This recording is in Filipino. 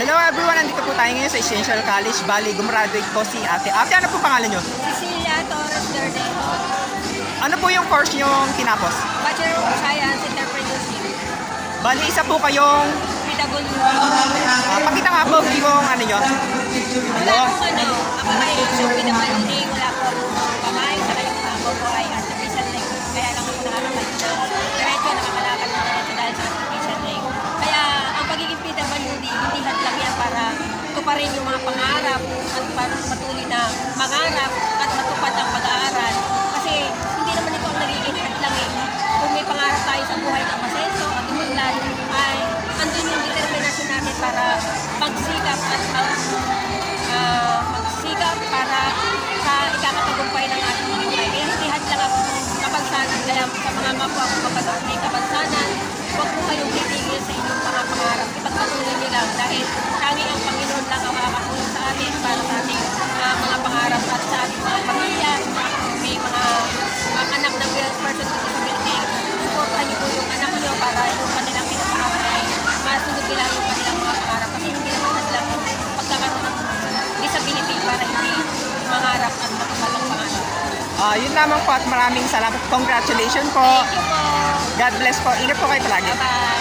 Hello everyone, nandito po tayo ngayon sa Essential College, Bali. Gumraduate po si ate. Ate, ano po pangalan nyo? Cecilia Torres Verdejo, Ano po yung course yung tinapos? Bachelor of Science Entrepreneurship, Bali, isa po kayong... PWD. pakita nga po yung ano nyo. Wala akong ako ay isang PWD, wala akong kamay, saka yung ako ko ay artificial leg. Kaya lang ako nakakapag nakakalakad na diretso dahil sa artificial leg. Kaya ang pagiging PWD, hindi hadlang yan para tuparin yung mga pangarap at para patuloy na mangarap at matupad ang pag-aaral. Kasi hindi naman ito ang nagiging hadlang eh. Kung may pangarap tayo sa buhay ng masenso at umunlad, ay andun yung determinasyon natin para magsikap at magsikap para sa ikakatagumpay ng ating buhay. Kaya hindi hadlang ang kapansanan. Kaya sa mga kapwa ko kapag may kapansanan, huwag po kayong titigil sa inyong mga pangarap. Ipagpatuloy niyo lang dahil tanging ang Panginoon lang ang makakatulong sa atin para sa ating mga pangarap at sa ating mga pamilya, may mga anak ng person with disability. Supportan niyo po yung anak niyo para yung kanilang pinapangarap ay masunod nila yung kanilang mga pangarap. Kasi hindi naman hadlang pagkakaroon ng disability para hindi mangarap at matupad ang pangarap. Yun lamang po at maraming salamat. Congratulations po. Thank you po. God bless po. Ingat po kayo palagi. Bye-bye.